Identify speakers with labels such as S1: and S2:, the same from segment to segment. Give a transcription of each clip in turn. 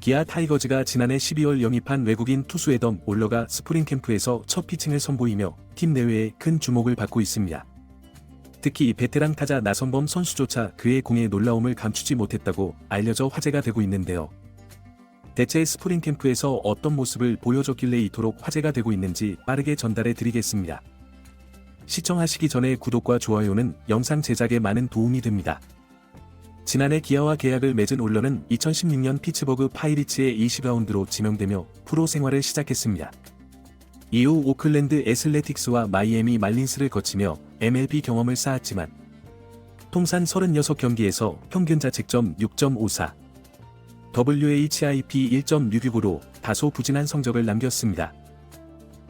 S1: 기아 타이거즈가 지난해 12월 영입한 외국인 투수 애덤 올러가 스프링 캠프에서 첫 피칭을 선보이며 팀 내외에 큰 주목을 받고 있습니다. 특히 베테랑 타자 나성범 선수조차 그의 공의 놀라움을 감추지 못했다고 알려져 화제가 되고 있는데요. 대체 스프링 캠프에서 어떤 모습을 보여줬길래 이토록 화제가 되고 있는지 빠르게 전달해 드리겠습니다. 시청하시기 전에 구독과 좋아요는 영상 제작에 많은 도움이 됩니다. 지난해 기아와 계약을 맺은 올러는 2016년 피츠버그 파이리츠의 20라운드로 지명되며 프로 생활을 시작했습니다. 이후 오클랜드 애슬레틱스와 마이애미 말린스를 거치며 MLB 경험을 쌓았지만 통산 36경기에서 평균 자책점 6.54, WHIP 1.66으로 다소 부진한 성적을 남겼습니다.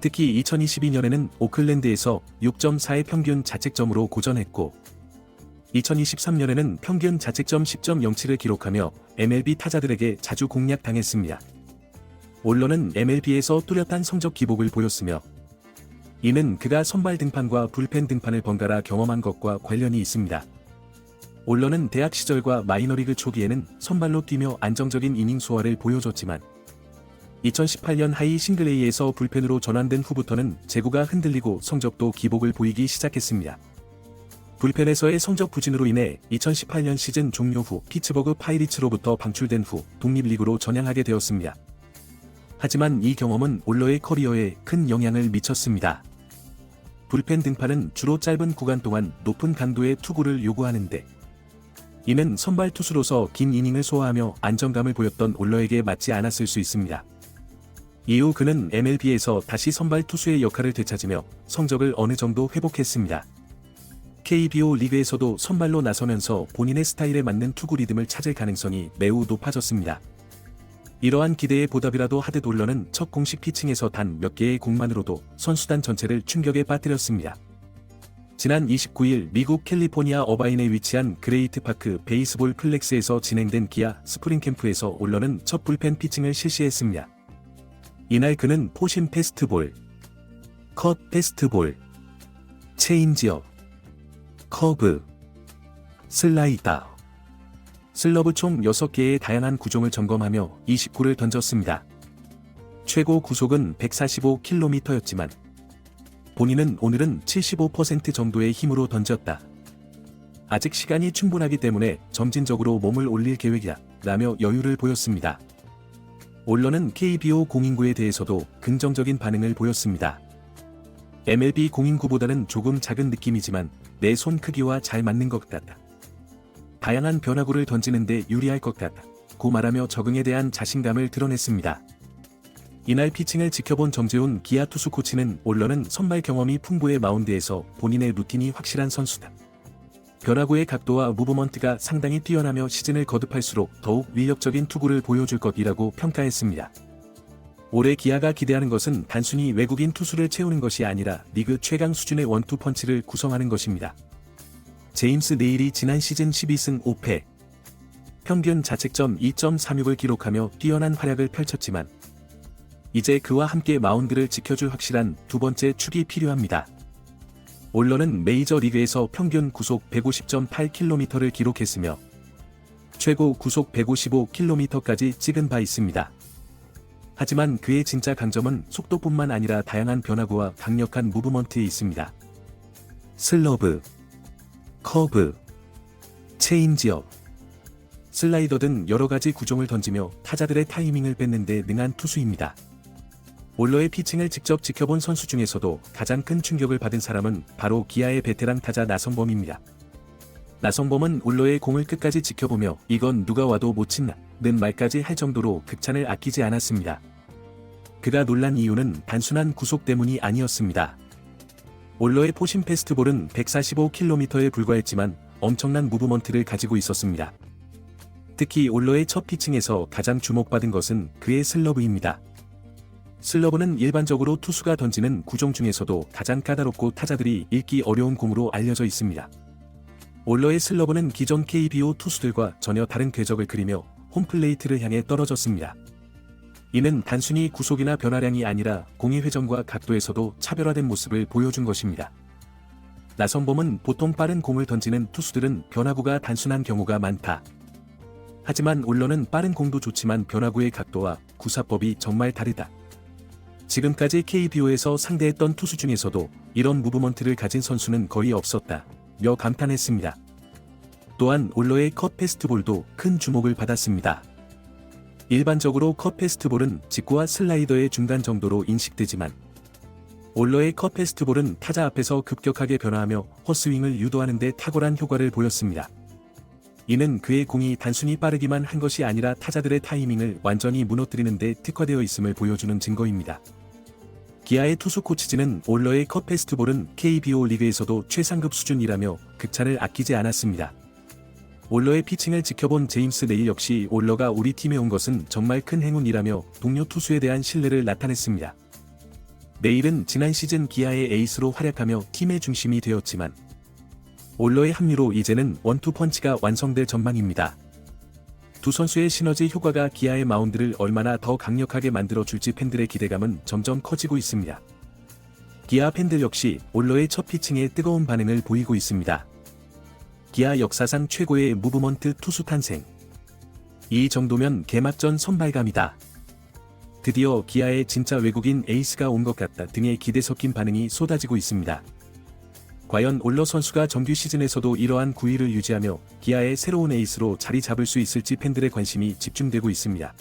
S1: 특히 2022년에는 오클랜드에서 6.4의 평균 자책점으로 고전했고 2023년에는 평균 자책점 10.07을 기록하며 MLB 타자들에게 자주 공략당했습니다. 올러는 MLB에서 뚜렷한 성적 기복을 보였으며 이는 그가 선발 등판과 불펜 등판을 번갈아 경험한 것과 관련이 있습니다. 올러는 대학 시절과 마이너리그 초기에는 선발로 뛰며 안정적인 이닝 소화를 보여줬지만 2018년 하이 싱글A에서 불펜으로 전환된 후부터는 제구가 흔들리고 성적도 기복을 보이기 시작했습니다. 불펜에서의 성적 부진으로 인해 2018년 시즌 종료 후 피츠버그 파이리츠로부터 방출된 후 독립리그로 전향하게 되었습니다. 하지만 이 경험은 올러의 커리어에 큰 영향을 미쳤습니다. 불펜 등판은 주로 짧은 구간 동안 높은 강도의 투구를 요구하는데 이는 선발 투수로서 긴 이닝을 소화하며 안정감을 보였던 올러에게 맞지 않았을 수 있습니다. 이후 그는 MLB에서 다시 선발 투수의 역할을 되찾으며 성적을 어느 정도 회복했습니다. KBO 리그에서도 선발로 나서면서 본인의 스타일에 맞는 투구 리듬을 찾을 가능성이 매우 높아졌습니다. 이러한 기대에 보답이라도 하듯 올러는 첫 공식 피칭에서 단 몇 개의 공만으로도 선수단 전체를 충격에 빠뜨렸습니다. 지난 29일 미국 캘리포니아 어바인에 위치한 그레이트 파크 베이스볼 플렉스에서 진행된 기아 스프링 캠프에서 올러는 첫 불펜 피칭을 실시했습니다. 이날 그는 포심 패스트볼, 컷 패스트볼, 체인지업, 커브, 슬라이더, 슬러브 총 6개의 다양한 구종을 점검하며 29를 던졌습니다. 최고 구속은 145km였지만 본인은 오늘은 75% 정도의 힘으로 던졌다. 아직 시간이 충분하기 때문에 점진적으로 몸을 올릴 계획이다 라며 여유를 보였습니다. 올러는 KBO 공인구에 대해서도 긍정적인 반응을 보였습니다. MLB 공인구보다는 조금 작은 느낌이지만 내 손 크기와 잘 맞는 것 같다. 다양한 변화구를 던지는데 유리할 것 같다. 고 말하며 적응에 대한 자신감을 드러냈습니다. 이날 피칭을 지켜본 정재훈 기아 투수 코치는 올러는 선발 경험이 풍부해 마운드에서 본인의 루틴이 확실한 선수다. 변화구의 각도와 무브먼트가 상당히 뛰어나며 시즌을 거듭할수록 더욱 위력적인 투구를 보여줄 것이라고 평가했습니다. 올해 기아가 기대하는 것은 단순히 외국인 투수를 채우는 것이 아니라 리그 최강 수준의 원투 펀치를 구성하는 것입니다. 제임스 네일이 지난 시즌 12승 5패, 평균 자책점 2.36을 기록하며 뛰어난 활약을 펼쳤지만 이제 그와 함께 마운드를 지켜줄 확실한 두 번째 축이 필요합니다. 올러는 메이저리그에서 평균 구속 150.8km를 기록했으며 최고 구속 155km까지 찍은 바 있습니다. 하지만 그의 진짜 강점은 속도뿐만 아니라 다양한 변화구와 강력한 무브먼트에 있습니다. 슬러브, 커브, 체인지업, 슬라이더 등 여러가지 구종을 던지며 타자들의 타이밍을 뺏는 데 능한 투수입니다. 올러의 피칭을 직접 지켜본 선수 중에서도 가장 큰 충격을 받은 사람은 바로 기아의 베테랑 타자 나성범입니다. 나성범은 올러의 공을 끝까지 지켜보며 이건 누가 와도 못 친다는 말까지 할 정도로 극찬을 아끼지 않았습니다. 그가 놀란 이유는 단순한 구속 때문이 아니었습니다. 올러의 포심 패스트볼은 145km에 불과했지만 엄청난 무브먼트를 가지고 있었습니다. 특히 올러의 첫 피칭에서 가장 주목받은 것은 그의 슬러브입니다. 슬러브는 일반적으로 투수가 던지는 구종 중에서도 가장 까다롭고 타자들이 읽기 어려운 공으로 알려져 있습니다. 올러의 슬러브는 기존 KBO 투수들과 전혀 다른 궤적을 그리며 홈플레이트를 향해 떨어졌습니다. 이는 단순히 구속이나 변화량이 아니라 공의 회전과 각도에서도 차별화된 모습을 보여준 것입니다. 나성범은 보통 빠른 공을 던지는 투수들은 변화구가 단순한 경우가 많다. 하지만 올러는 빠른 공도 좋지만 변화구의 각도와 구사법이 정말 다르다. 지금까지 KBO에서 상대했던 투수 중에서도 이런 무브먼트를 가진 선수는 거의 없었다. 며 감탄했습니다. 또한 올러의 컷 패스트볼도 큰 주목을 받았습니다. 일반적으로 컷 패스트볼은 직구와 슬라이더의 중간 정도로 인식되지만 올러의 컷 패스트볼은 타자 앞에서 급격하게 변화하며 헛스윙을 유도하는 데 탁월한 효과를 보였습니다. 이는 그의 공이 단순히 빠르기만 한 것이 아니라 타자들의 타이밍을 완전히 무너뜨리는 데 특화되어 있음을 보여주는 증거입니다. 기아의 투수 코치진은 올러의 컷 패스트볼은 KBO 리그에서도 최상급 수준이라며 극찬을 아끼지 않았습니다. 올러의 피칭을 지켜본 제임스 네일 역시 올러가 우리 팀에 온 것은 정말 큰 행운이라며 동료 투수에 대한 신뢰를 나타냈습니다. 네일은 지난 시즌 기아의 에이스로 활약하며 팀의 중심이 되었지만 올러의 합류로 이제는 원투 펀치가 완성될 전망입니다. 두 선수의 시너지 효과가 기아의 마운드를 얼마나 더 강력하게 만들어줄지 팬들의 기대감은 점점 커지고 있습니다. 기아 팬들 역시 올러의 첫 피칭에 뜨거운 반응을 보이고 있습니다. 기아 역사상 최고의 무브먼트 투수 탄생. 이 정도면 개막전 선발감이다. 드디어 기아의 진짜 외국인 에이스가 온 것 같다 등의 기대 섞인 반응이 쏟아지고 있습니다. 과연 올러 선수가 정규 시즌에서도 이러한 구위를 유지하며 기아의 새로운 에이스로 자리 잡을 수 있을지 팬들의 관심이 집중되고 있습니다.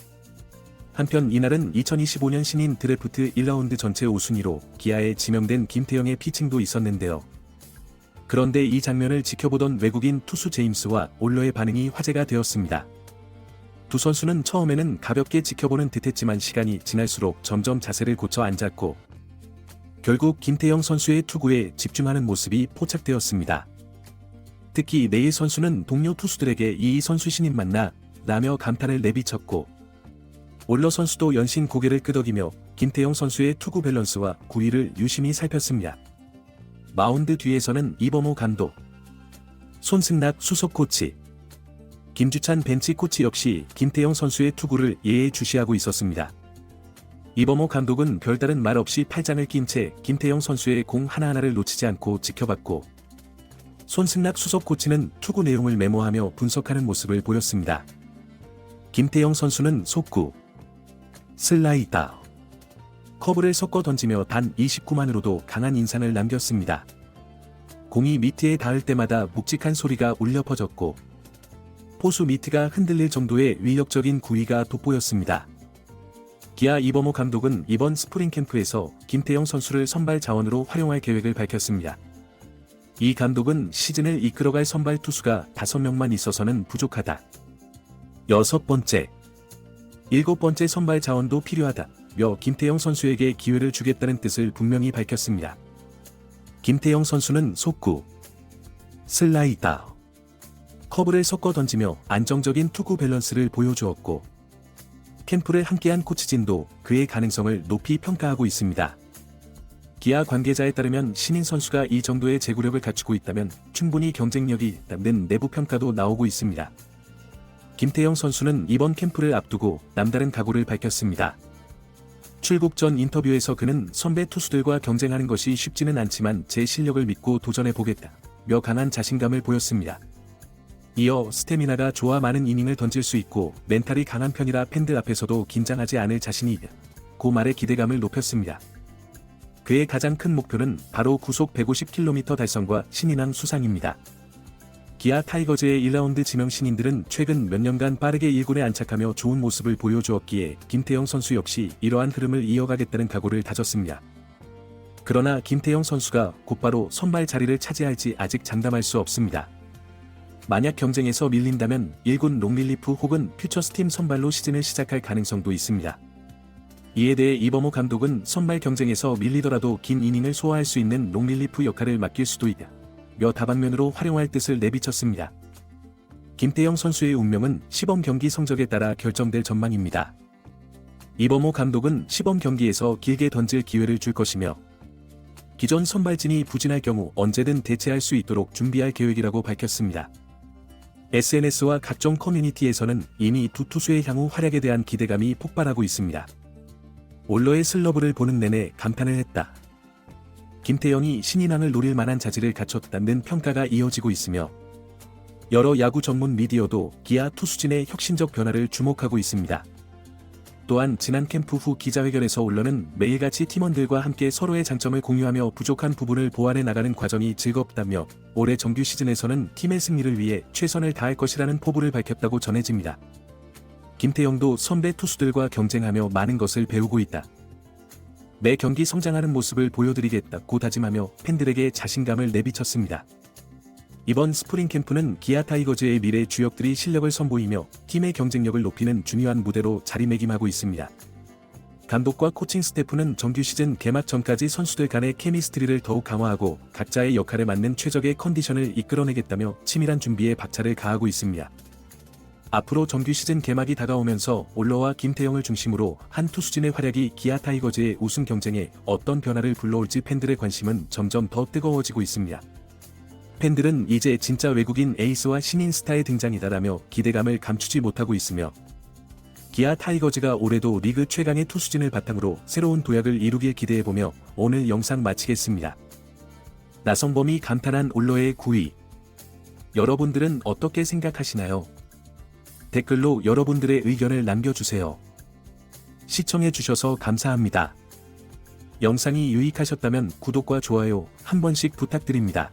S1: 한편 이날은 2025년 신인 드래프트 1라운드 전체 5순위로 기아에 지명된 김태형의 피칭도 있었는데요. 그런데 이 장면을 지켜보던 외국인 투수 제임스와 올러의 반응이 화제가 되었습니다. 두 선수는 처음에는 가볍게 지켜보는 듯했지만 시간이 지날수록 점점 자세를 고쳐 앉았고 결국 김태형 선수의 투구에 집중하는 모습이 포착되었습니다. 특히 네일 선수는 동료 투수들에게 이 선수 신인 맞나? 라며 감탄을 내비쳤고 올러 선수도 연신 고개를 끄덕이며 김태형 선수의 투구 밸런스와 구위를 유심히 살폈습니다. 마운드 뒤에서는 이범호 감독, 손승락 수석 코치, 김주찬 벤치 코치 역시 김태형 선수의 투구를 예의주시하고 있었습니다. 이범호 감독은 별다른 말 없이 팔짱을 낀 채 김태형 선수의 공 하나하나를 놓치지 않고 지켜봤고 손승락 수석 코치는 투구 내용을 메모하며 분석하는 모습을 보였습니다. 김태형 선수는 속구, 슬라이더, 커브를 섞어 던지며 단 29만으로도 강한 인상을 남겼습니다. 공이 미트에 닿을 때마다 묵직한 소리가 울려 퍼졌고 포수 미트가 흔들릴 정도의 위력적인 구위가 돋보였습니다. 기아 이범호 감독은 이번 스프링 캠프에서 김태형 선수를 선발 자원으로 활용할 계획을 밝혔습니다. 이 감독은 시즌을 이끌어갈 선발 투수가 5명만 있어서는 부족하다. 6번째, 7번째 선발 자원도 필요하다. 며 김태형 선수에게 기회를 주겠다는 뜻을 분명히 밝혔습니다. 김태형 선수는 속구, 슬라이더, 커브를 섞어 던지며 안정적인 투구 밸런스를 보여주었고 캠프를 함께한 코치진도 그의 가능성을 높이 평가하고 있습니다. 기아 관계자에 따르면 신인 선수가 이 정도의 제구력을 갖추고 있다면 충분히 경쟁력이 있다는 내부 평가도 나오고 있습니다. 김태형 선수는 이번 캠프를 앞두고 남다른 각오를 밝혔습니다. 출국 전 인터뷰에서 그는 선배 투수들과 경쟁하는 것이 쉽지는 않지만 제 실력을 믿고 도전해보겠다 며 강한 자신감을 보였습니다. 이어 스태미나가 좋아 많은 이닝을 던질 수 있고 멘탈이 강한 편이라 팬들 앞에서도 긴장하지 않을 자신이 있다. 고 말의 기대감을 높였습니다. 그의 가장 큰 목표는 바로 구속 150km 달성과 신인왕 수상입니다. 기아 타이거즈의 1라운드 지명 신인들은 최근 몇 년간 빠르게 1군에 안착하며 좋은 모습을 보여주었기에 김태형 선수 역시 이러한 흐름을 이어가겠다는 각오를 다졌습니다. 그러나 김태형 선수가 곧바로 선발 자리를 차지할지 아직 장담할 수 없습니다. 만약 경쟁에서 밀린다면 1군 롱릴리프 혹은 퓨처스팀 선발로 시즌을 시작할 가능성도 있습니다. 이에 대해 이범호 감독은 선발 경쟁에서 밀리더라도 긴 이닝을 소화할 수 있는 롱릴리프 역할을 맡길 수도 있다. 며 다방면으로 활용할 뜻을 내비쳤습니다. 김태형 선수의 운명은 시범 경기 성적에 따라 결정될 전망입니다. 이범호 감독은 시범 경기에서 길게 던질 기회를 줄 것이며 기존 선발진이 부진할 경우 언제든 대체할 수 있도록 준비할 계획이라고 밝혔습니다. SNS와 각종 커뮤니티에서는 이미 두 투수의 향후 활약에 대한 기대감이 폭발하고 있습니다. 올러의 슬러브를 보는 내내 감탄을 했다. 김태형이 신인왕을 노릴 만한 자질을 갖췄다는 평가가 이어지고 있으며 여러 야구 전문 미디어도 기아 투수진의 혁신적 변화를 주목하고 있습니다. 또한 지난 캠프 후 기자회견에서 올러는 매일같이 팀원들과 함께 서로의 장점을 공유하며 부족한 부분을 보완해 나가는 과정이 즐겁다며 올해 정규 시즌에서는 팀의 승리를 위해 최선을 다할 것이라는 포부를 밝혔다고 전해집니다. 김태형도 선배 투수들과 경쟁하며 많은 것을 배우고 있다. 매 경기 성장하는 모습을 보여드리겠다고 다짐하며 팬들에게 자신감을 내비쳤습니다. 이번 스프링 캠프는 기아 타이거즈의 미래 주역들이 실력을 선보이며 팀의 경쟁력을 높이는 중요한 무대로 자리매김하고 있습니다. 감독과 코칭 스태프는 정규 시즌 개막 전까지 선수들 간의 케미스트리를 더욱 강화하고 각자의 역할에 맞는 최적의 컨디션을 이끌어내겠다며 치밀한 준비에 박차를 가하고 있습니다. 앞으로 정규 시즌 개막이 다가오면서 올러와 김태형을 중심으로 한 투수진의 활약이 기아 타이거즈의 우승 경쟁에 어떤 변화를 불러올지 팬들의 관심은 점점 더 뜨거워지고 있습니다. 팬들은 이제 진짜 외국인 에이스와 신인 스타의 등장이다라며 기대감을 감추지 못하고 있으며 기아 타이거즈가 올해도 리그 최강의 투수진을 바탕으로 새로운 도약을 이루길 기대해보며 오늘 영상 마치겠습니다. 나성범이 감탄한 올러의 9위. 여러분들은 어떻게 생각하시나요? 댓글로 여러분들의 의견을 남겨주세요. 시청해주셔서 감사합니다. 영상이 유익하셨다면 구독과 좋아요 한 번씩 부탁드립니다.